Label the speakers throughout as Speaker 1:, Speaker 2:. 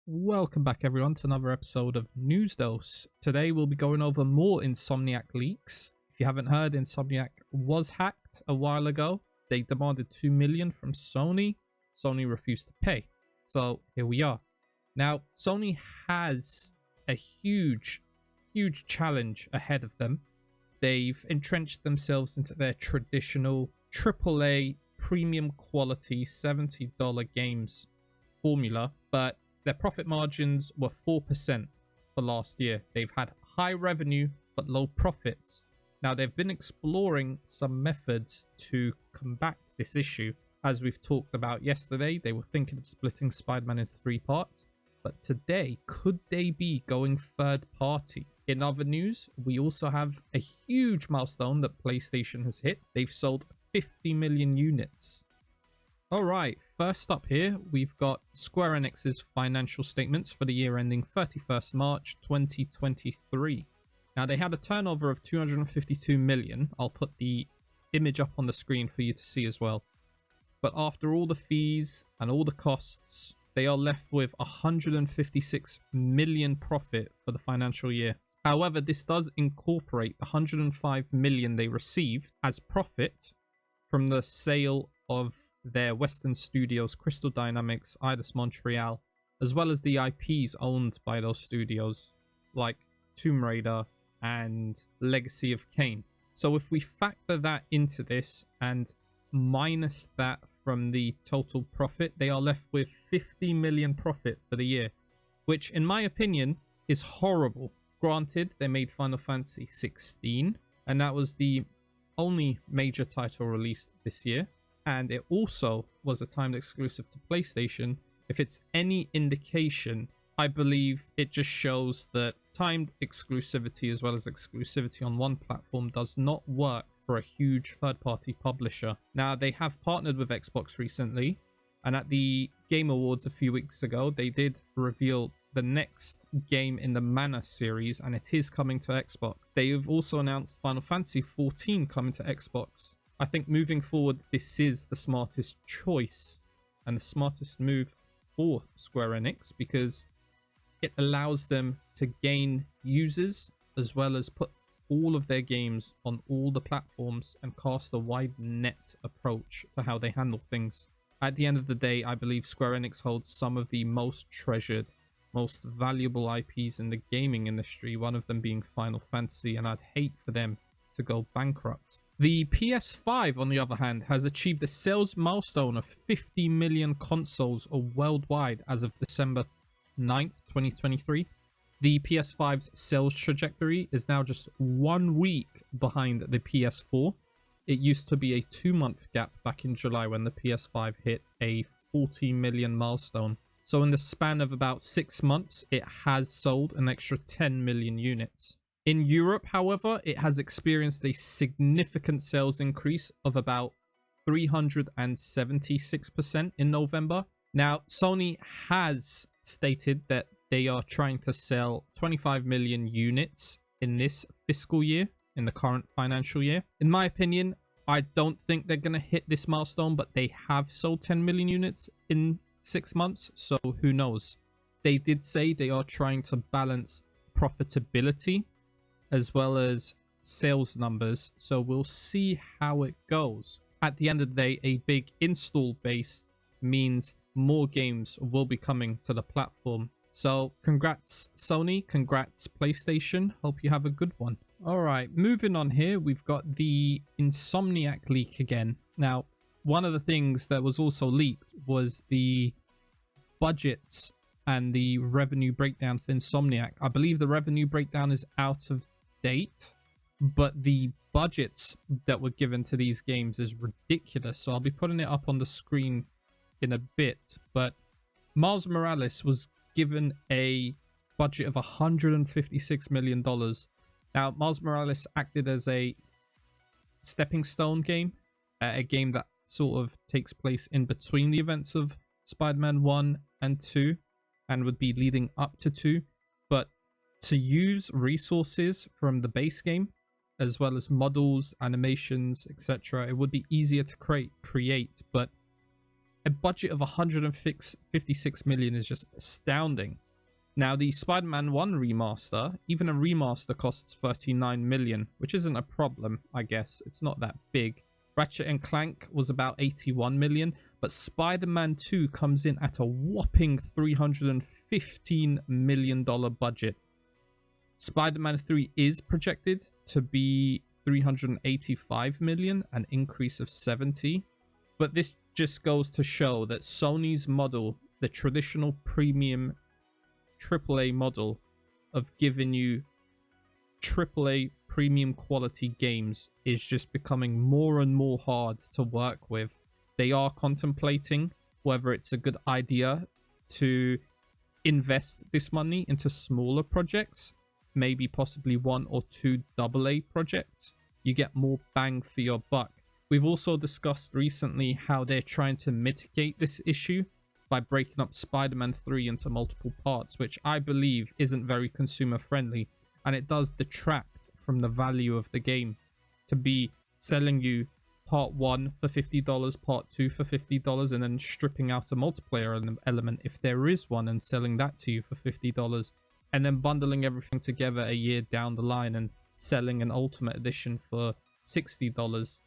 Speaker 1: Welcome back everyone to another episode of News Dose. Today we'll be going over more Insomniac leaks. If you haven't heard, Insomniac was hacked a while ago. They demanded 2 million from Sony. Sony refused to pay. So here we are. Now Sony has a huge challenge ahead of them. They've entrenched themselves into their traditional AAA premium quality $70 games formula, but their profit margins were 4% for last year. They've had high revenue but low profits. Now they've been exploring some methods to combat this issue. As we've talked about yesterday, they were thinking of splitting Spider-Man into 3 parts. But today, could they be going third party? In other news, we also have a huge milestone that PlayStation has hit. They've sold 50 million units. Alright, first up here, we've got Square Enix's financial statements for the year ending 31st March 2023. Now, they had a turnover of 252 million. I'll put the image up on the screen for you to see as well. But after all the fees and all the costs, they are left with 156 million profit for the financial year. However, this does incorporate the 105 million they received as profit from the sale of their Western studios, Crystal Dynamics, Eidos Montreal, as well as the IPs owned by those studios, like Tomb Raider and Legacy of Kain. So if we factor that into this and minus that from the total profit, they are left with 50 million profit for the year, which in my opinion is horrible. Granted, they made Final Fantasy 16, and that was the only major title released this year. And it also was a timed exclusive to PlayStation. If it's any indication, I believe it just shows that timed exclusivity as well as exclusivity on one platform does not work for a huge third-party publisher. Now, they have partnered with Xbox recently, and at the Game Awards a few weeks ago, they did reveal the next game in the Mana series, and it is coming to Xbox. They have also announced Final Fantasy 14 coming to Xbox. I think moving forward, this is the smartest choice and the smartest move for Square Enix, because it allows them to gain users as well as put all of their games on all the platforms and cast a wide net approach to how they handle things. At the end of the day, I believe Square Enix holds some of the most treasured, most valuable IPs in the gaming industry, one of them being Final Fantasy, and I'd hate for them to go bankrupt. The PS5, on the other hand, has achieved a sales milestone of 50 million consoles worldwide as of December 9th, 2023. The PS5's sales trajectory is now just 1 week behind the PS4. It used to be a 2-month gap back in July when the PS5 hit a 40 million milestone. So in the span of about 6 months, it has sold an extra 10 million units. In Europe, however, it has experienced a significant sales increase of about 376% in November. Now, Sony has stated that they are trying to sell 25 million units in this fiscal year, in the current financial year. In my opinion, I don't think they're going to hit this milestone, but they have sold 10 million units in 6 months, so who knows. They did say they are trying to balance profitability as well as sales numbers, so we'll see how it goes. At the end of the day, a big install base means more games will be coming to the platform. So congrats Sony, congrats PlayStation, hope you have a good one. Alright, moving on here, we've got the Insomniac leak again. Now, one of the things that was also leaked was the budgets and the revenue breakdown for Insomniac. I believe the revenue breakdown is out of date, but the budgets that were given to these games is ridiculous. So I'll be putting it up on the screen in a bit, but Miles Morales was given a budget of $156 million. Now, Miles Morales acted as a stepping stone game, a game that sort of takes place in between the events of Spider-Man 1 and 2 and would be leading up to 2, but to use resources from the base game as well as models, animations, etc., it would be easier to create, but A budget of 156 million is just astounding. Now, the Spider-Man 1 remaster, even a remaster costs 39 million, which isn't a problem, I guess. It's not that big. Ratchet and Clank was about 81 million, but Spider-Man 2 comes in at a whopping $315 million budget. Spider-Man 3 is projected to be 385 million, an increase of 70. But this just goes to show that Sony's model, the traditional premium AAA model of giving you AAA premium quality games, is just becoming more and more hard to work with. They are contemplating whether it's a good idea to invest this money into smaller projects, maybe possibly 1 or 2 AA projects. You get more bang for your buck. We've also discussed recently how they're trying to mitigate this issue by breaking up Spider-Man 3 into multiple parts, which I believe isn't very consumer friendly, and it does detract from the value of the game to be selling you part 1 for $50, part 2 for $50, and then stripping out a multiplayer element if there is one and selling that to you for $50, and then bundling everything together a year down the line and selling an ultimate edition for $60.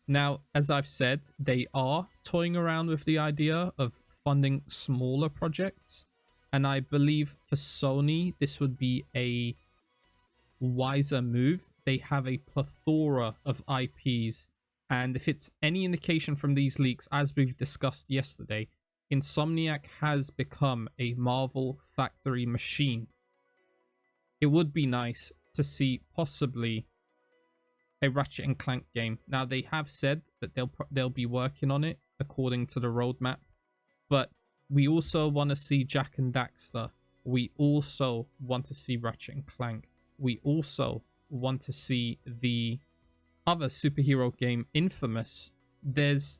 Speaker 1: Now, as I've said, they are toying around with the idea of funding smaller projects, and I believe for Sony this would be a wiser move. They have a plethora of IPs, and if it's any indication from these leaks, as we've discussed yesterday, Insomniac has become a Marvel factory machine. It would be nice to see possibly a Ratchet and Clank game. Now, they have said that they'll be working on it according to the roadmap, but we also want to see Jak and Daxter. We also want to see Ratchet and Clank. We also want to see the other superhero game, Infamous. There's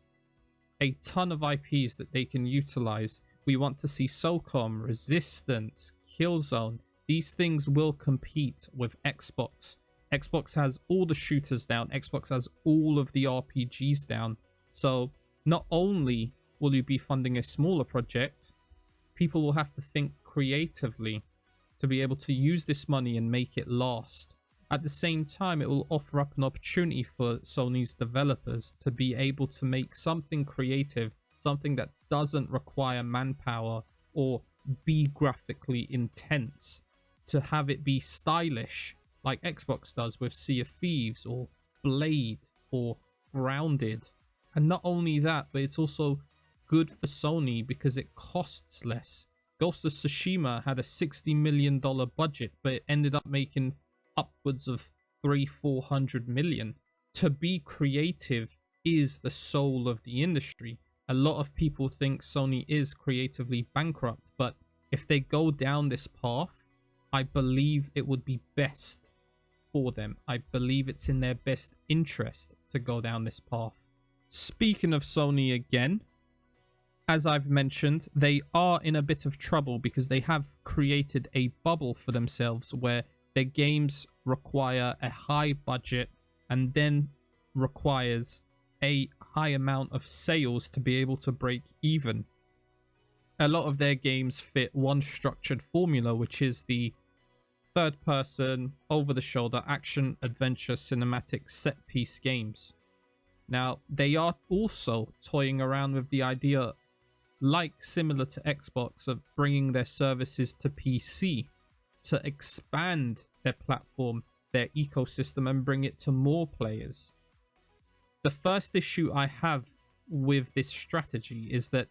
Speaker 1: a ton of IPs that they can utilize. We want to see SOCOM, Resistance, Killzone. These things will compete with Xbox. Xbox has all the shooters down. Xbox has all of the RPGs down. So not only will you be funding a smaller project, people will have to think creatively to be able to use this money and make it last. At the same time, it will offer up an opportunity for Sony's developers to be able to make something creative, something that doesn't require manpower or be graphically intense, to have it be stylish like Xbox does with Sea of Thieves or Blade or Grounded. And not only that, but it's also good for Sony because it costs less. Ghost of Tsushima had a $60 million budget, but it ended up making upwards of 300-400 million. To be creative is the soul of the industry. A lot of people think Sony is creatively bankrupt, but if they go down this path, I believe it would be best for them. I believe it's in their best interest to go down this path. Speaking of Sony again, as I've mentioned, they are in a bit of trouble because they have created a bubble for themselves where their games require a high budget and then requires a high amount of sales to be able to break even. A lot of their games fit one structured formula, which is the third-person, over-the-shoulder, action-adventure, cinematic, set-piece games. Now, they are also toying around with the idea, like similar to Xbox, of bringing their services to PC to expand their platform, their ecosystem, and bring it to more players. The first issue I have with this strategy is that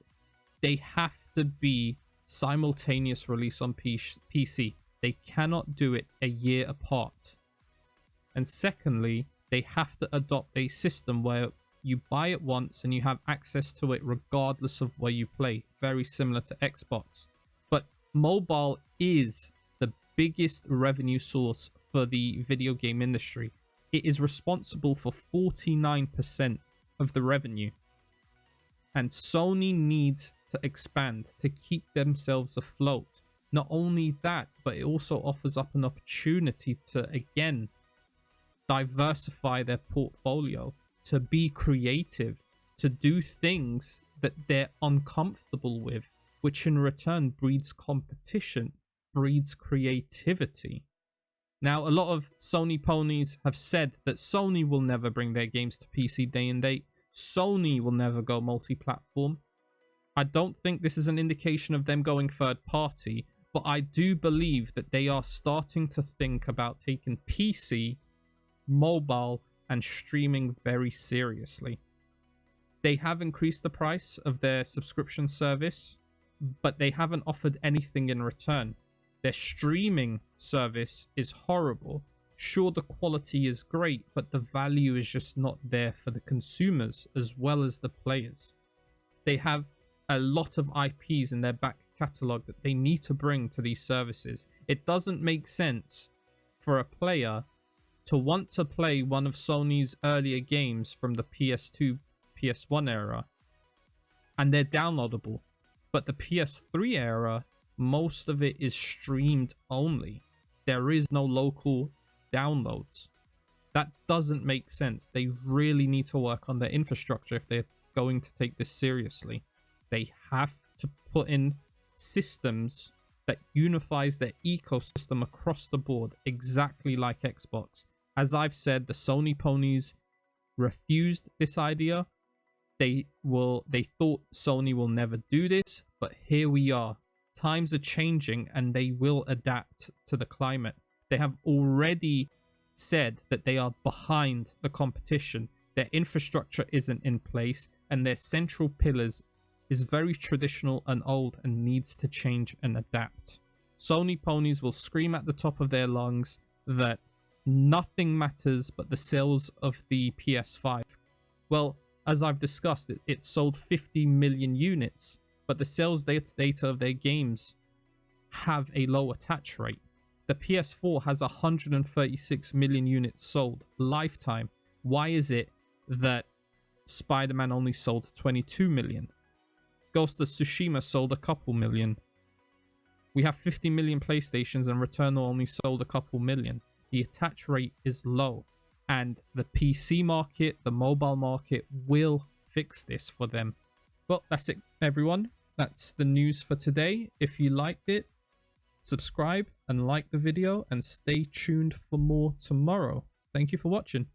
Speaker 1: they have to be simultaneous release on PC. They cannot do it a year apart. And secondly, they have to adopt a system where you buy it once and you have access to it regardless of where you play, very similar to Xbox. But mobile is the biggest revenue source for the video game industry. It is responsible for 49% of the revenue. And Sony needs to expand to keep themselves afloat. Not only that, but it also offers up an opportunity to, again, diversify their portfolio, to be creative, to do things that they're uncomfortable with, which in return breeds competition, breeds creativity. Now, a lot of Sony ponies have said that Sony will never bring their games to PC day and date. Sony will never go multi-platform. I don't think this is an indication of them going third party, but I do believe that they are starting to think about taking PC, mobile, and streaming very seriously. They have increased the price of their subscription service, but they haven't offered anything in return. Their streaming service is horrible. Sure, the quality is great, but the value is just not there for the consumers as well as the players. They have a lot of IPs in their back catalog that they need to bring to these services. It doesn't make sense for a player to want to play one of Sony's earlier games from the PS2, PS1 era, and they're downloadable. But the PS3 era, most of it is streamed only. There is no local downloads. That doesn't make sense. They really need to work on their infrastructure if they're going to take this seriously. They have to put in systems that unifies their ecosystem across the board, exactly like Xbox. As I've said, the Sony ponies refused this idea. They thought Sony will never do this, but here we are. Times are changing and they will adapt to the climate. They have already said that they are behind the competition. Their infrastructure isn't in place and their central pillars is very traditional and old and needs to change and adapt. Sony ponies will scream at the top of their lungs that nothing matters but the sales of the PS5. Well, as I've discussed, it sold 50 million units, but the sales data of their games have a low attach rate. The PS4 has 136 million units sold lifetime. Why is it that Spider-Man only sold 22 million? Ghost of Tsushima sold a couple million. We have 50 million PlayStations and Returnal only sold a couple million. The attach rate is low. And the PC market, the mobile market will fix this for them. Well, that's it, everyone. That's the news for today. If you liked it, subscribe and like the video and stay tuned for more tomorrow. Thank you for watching.